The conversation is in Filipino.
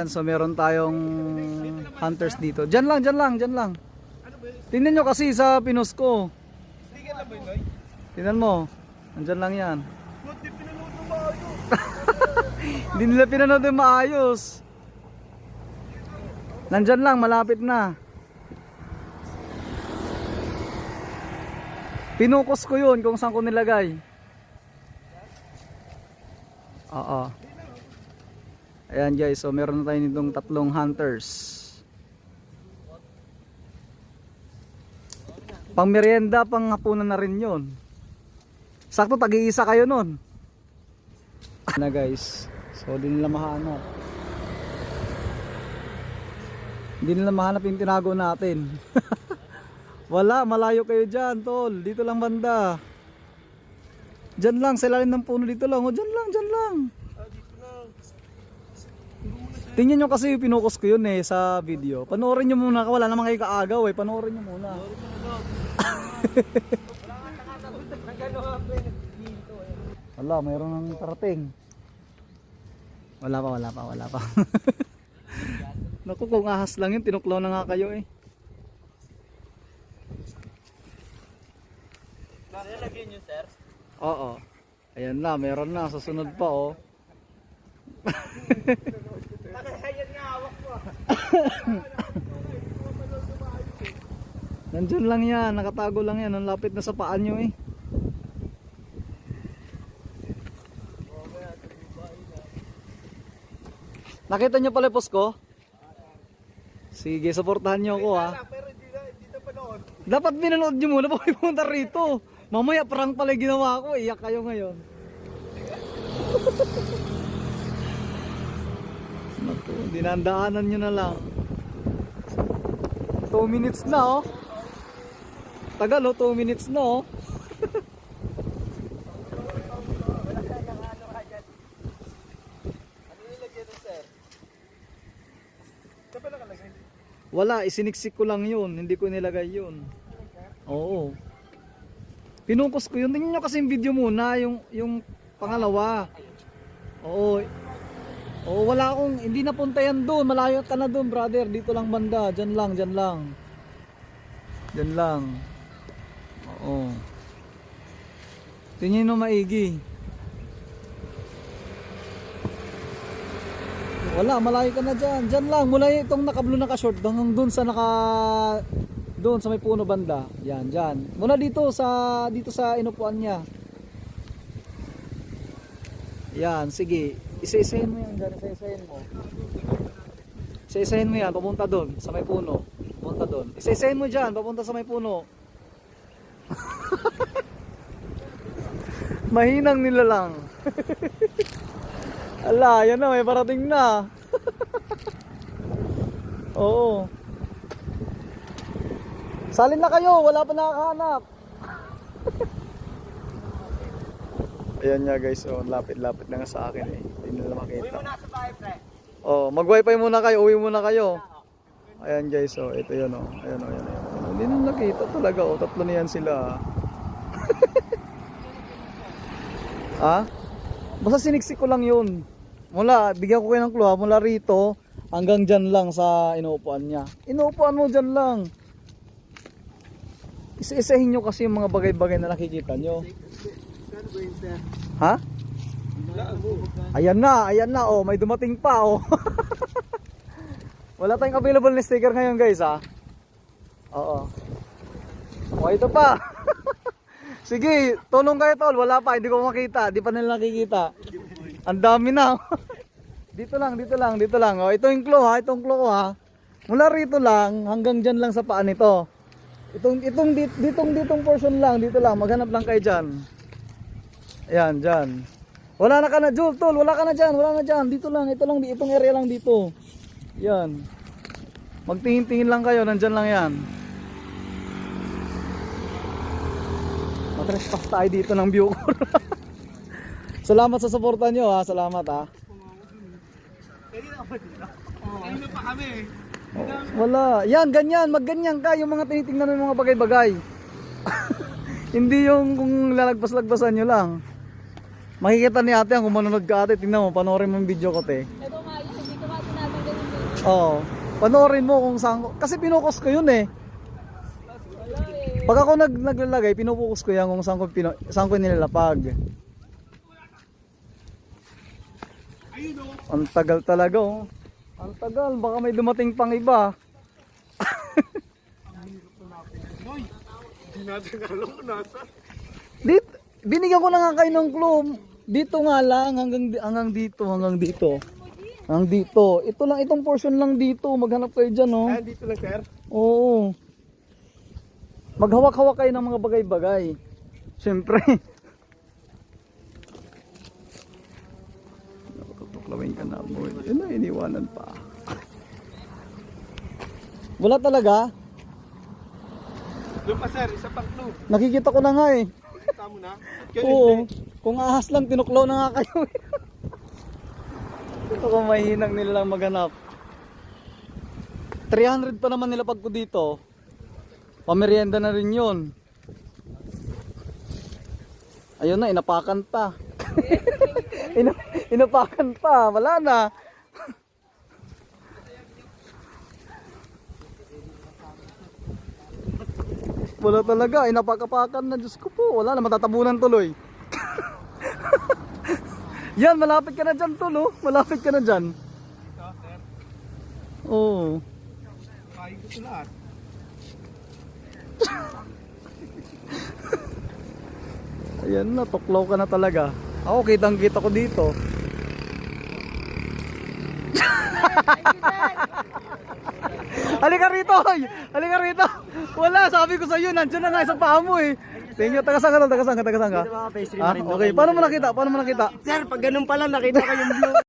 Ayan, so meron tayong hunters dito. Diyan lang, diyan lang, diyan lang. Tingnan nyo kasi sa pinos ko. Tingnan mo. Nandyan lang yan. Hindi nila pinanood yung maayos. Nandyan lang, malapit na. Pinukos ko yun kung saan ko nilagay. Oo. Ayan guys, so meron na tayo nitong tatlong hunters. Pang merienda, pang hapunan na rin yun. Sakto, tag-iisa kayo nun. Na guys, so di nila mahanap. Hindi nila mahanap yung tinago natin. Wala, malayo kayo dyan tol. Dito lang banda. Dyan lang, sa ilalim ng puno dito lang. O dyan lang, dyan lang. Tingnan nyo kasi pinukos ko yun sa video. Panoorin nyo muna, wala naman kayo kaagaw panoorin nyo muna. Wala, mayroon ng karating. Wala pa. Naku, kung ahas lang yun, tinuklaw na nga kayo Nalagyan nyo, sir? Oo. Ayan na, meron na. Susunod pa Ayan nga, hawak mo. Nandyan lang yan, nakatago lang yan. Ang lapit na sa paan nyo Nakita nyo pala yung post ko? Sige, supportahan nyo ako Pero hindi na panood. Dapat binanood nyo muna pag pumunta rito. Mamaya prank pala yung ginawa ko. Iyak kayo ngayon. Naku, dinandaanan nyo na lang. 2 minutes na Tagal 2 minutes na Wala, isiniksik ko lang yun. Hindi ko nilagay yun. Oo. Pinukos ko yun. Tingnan nyo kasi yung video muna. Yung pangalawa. Oo. Oo, wala akong, hindi napunta yan doon. Malayo ka na doon, brother. Dito lang banda. Dyan lang, dyan lang. Dyan lang. Oo. Tingnan nyo maigi. Wala, malayo ka na dyan. Dyan lang, mula itong naka-blue naka-short hanggang doon sa doon sa may puno banda. Yan, dyan. Mula dito sa inupuan niya. Yan, sige. Isa-isahin mo yan dyan, isa-isahin mo. Isa-isahin mo yan, papunta doon sa may puno. Papunta doon. Isa-isahin mo dyan, papunta sa may puno. Mahinang nila lang. Ala, yan na, may parating na. Oo. Salin na kayo, wala pa nakakahanap. Ayan nga guys, lapit-lapit na nga sa akin Hindi nila makita. Uwi mo na sa bahay, pre. Mag-wifi muna kayo, uwi muna kayo. Ayan guys, ito yun Ayan. Hindi nila nakita talaga tatlo na yan sila. Ha? Basta siniksik ko lang yun. Mula, bigyan ko kayo ng clue mula rito hanggang dyan lang sa inuupuan niya. Inuupuan mo dyan lang. Isa-isahin nyo kasi yung mga bagay-bagay na nakikita nyo. Ha? Ayan na, may dumating pa Wala tayong available na sticker ngayon guys Oo. Ito pa. Sige, tulong kayo tol, wala pa, hindi ko makita, di pa nila nakikita. Ang dami na. Dito lang. Ito yung clue itong clue ko Mula rito lang hanggang diyan lang sa paan nito. Ditong portion lang, dito lang, maghanap lang kayo diyan. Ayan, diyan. Wala na ka na, Joel, tol, wala na diyan. Dito lang, itong area lang dito. Yan. Magtingin-tingin lang kayo, nandiyan lang yan. Matrespass tayo dito ng view ko. Salamat sa suporta nyo salamat Kanina pa kami Wala. Yan, ganyan, magganyan ka yung mga tinitingnan ng mga bagay-bagay. Hindi yung kung lalagpas-lagpasan nyo lang. Makikita ni ate kung manonood ka ate, tingnan mo, panoorin mo yung video ko te. Ito nga yun, hindi ko nga sinabi ganyan Oo. Panoorin mo kung saan kasi pinukos ko yun eh. Pag ako naglalagay, pinupokus ko yan kung saan ko nilalapag. Ang tagal talaga oh. Ang tagal, baka may dumating pang iba. Hindi natin alam kung nasa. Binigyan ko na nga kayo ng clue. Dito nga lang, hanggang dito. Hanggang dito. Ito lang, itong portion lang dito. Maghanap kayo dyan oh. Ah, dito lang, sir. Oo. Maghawak-hawak kayo ng mga bagay-bagay. Siyempre. Tuklawin ka na mo. Yun na, iniwanan pa. Wala talaga. Doon pa, sir. Isa pang clue. Nakikita ko na nga eh. Kita mo na. Oo. Kung ahas lang, tinuklaw na nga kayo. Ito kung mahinang nila lang maghanap. 300 pa naman nilapag ko dito. Pamerienda na rin yun. Ayun na, inapakan pa. Inapakan pa. Wala na. Wala talaga. Inapakapakan na. Diyos ko po. Wala na. Matatabunan tuloy. Yan, malapit ka na dyan, Tol. Malapit ka na dyan. Ito, sir. Oo. Kain ko ito lahat. Ayan na, tuklaw ka na talaga. Ako, kitang-kita ko dito. Halika rito, hoy! Halika rito! Wala, sabi ko sa iyo, nandiyan na nga isang paa mo eh. Tingnan, taga-saan ka? Dito mga pastry Ah, na rin. okay, paano mo nakita? Sir, pag ganun pa lang nakita ko yung blue.